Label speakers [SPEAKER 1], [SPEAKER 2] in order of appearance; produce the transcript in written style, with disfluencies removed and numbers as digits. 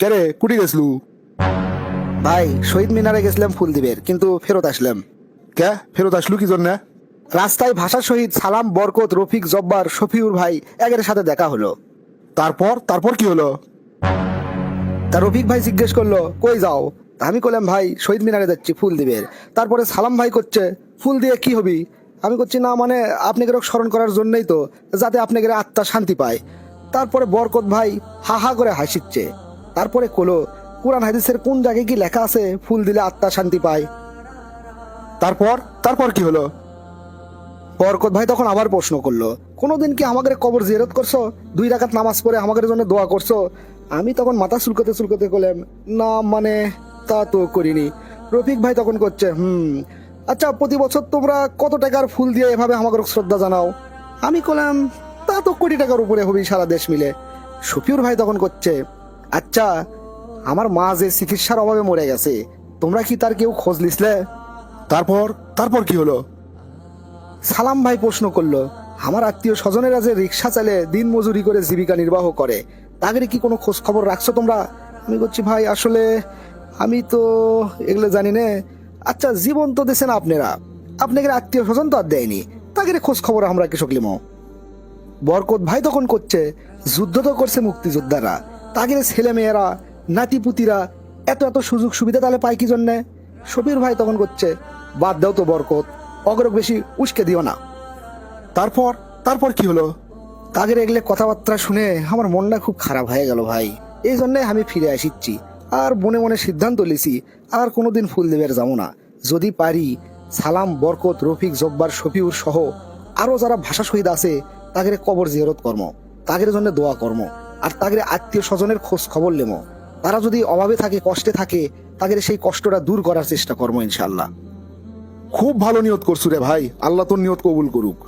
[SPEAKER 1] কেরে কুটি গেছলু?
[SPEAKER 2] ভাই শহীদ মিনারে গেছিলাম ফুল দিবের, কিন্তু ফেরত আসলাম।
[SPEAKER 1] কে ফেরত আসলু কি জন্য?
[SPEAKER 2] রাস্তায় ভাষা শহীদ সালাম, বরকত, রফিক, জব্বার, শফিউর ভাই একের সাথে দেখা হলো।
[SPEAKER 1] তারপর তারপর কি হলো?
[SPEAKER 2] তা রফিক ভাই জিজ্ঞেস করলো কই যাও? তা আমি বললাম ভাই শহীদ মিনারে যাচ্ছি ফুল দিবের। তারপরে সালাম ভাই করছে ফুল দিয়ে কি হবি? আমি করছি না মানে আপনাকে স্মরণ করার জন্যই তো, যাতে আপনাকে আত্মা শান্তি পায়। তারপরে বরকত ভাই হা হা করে হাসিচ্ছে। তারপরে কলো কোরআন হাদিসের কোন জায়গায় কি লেখা আছে ফুল দিলে আত্মা শান্তি পায়?
[SPEAKER 1] তারপর তারপর কি হলো?
[SPEAKER 2] বরকত ভাই তখন আবার প্রশ্ন করলো কোনোদিন কি আমাদের কবর জিয়ারত করছো? 2 রাকাত নামাজ পড়ে আমাদের জন্য দোয়া করছো? আমি তখন মাথা চুলকোতে চুলকোতে বললাম না মানে তা তো করিনি। রফিক ভাই তখন করছে আচ্ছা প্রতি বছর তোমরা কত টাকার ফুল দিয়ে এভাবে আমাদের শ্রদ্ধা জানাও? আমি কলাম তা তো কোটি টাকার উপরে হবি সারা দেশ মিলে। শফিউর ভাই তখন করছে আচ্ছা আমার মা যে চিকিৎসার অভাবে মরে গেছে, তোমরা কি তার কেউ খোঁজ লিসলে?
[SPEAKER 1] তারপর তারপর কি হলো?
[SPEAKER 2] সালাম ভাই প্রশ্ন করলো আমার আত্মীয় স্বজনেরা যে রিক্সা চালে দিন মজুরি করে জীবিকা নির্বাহ করে, তাদের কি কোনো খোঁজ খবর রাখছো তোমরা? আমি বলছি ভাই আসলে আমি তো এগুলো জানি না। আচ্ছা জীবন তো দিয়েছেন আপনারা, আপনাদের আত্মীয় স্বজন তো আর দেয়নি, তাদের খোঁজ খবর আমরা কৃষক লিমো? বরকত ভাই তখন করছে যুদ্ধ তো করছে মুক্তিযোদ্ধারা, তাদের ছেলে মেয়েরা নাতিপুতিরা এত এত সুযোগ সুবিধা তাহলে পায় কি জন্যে? শফির ভাই তখন করছে বাদ দাও তো বরকত, অগ্রক বেশি উস্কে দিও না।
[SPEAKER 1] তারপর তারপর কি হলো?
[SPEAKER 2] তাদের এগুলো কথাবার্তা শুনে আমার মনটা খুব খারাপ হয়ে গেল ভাই। এই জন্যে আমি ফিরে আসিচ্ছি, আর মনে মনে সিদ্ধান্ত লিছি আর কোনোদিন ফুল দেবের যাবো না। যদি পারি সালাম, বরকত, রফিক, জব্বার, শফিউর সহ আরো যারা ভাষা শহীদ আছে তাদের কবর জিয়ারত কর্ম, তাদের জন্য দোয়া কর্ম, আর তাদের আত্মীয় স্বজনের খোঁজ খবর লেমো। তারা যদি অভাবে থাকে কষ্টে থাকে তাদের সেই কষ্টটা দূর করার চেষ্টা কর্ম ইনশাল্লাহ।
[SPEAKER 1] খুব ভালো নিয়ত করছু রে ভাই, আল্লাহ তোর নিয়ত কবুল করুক।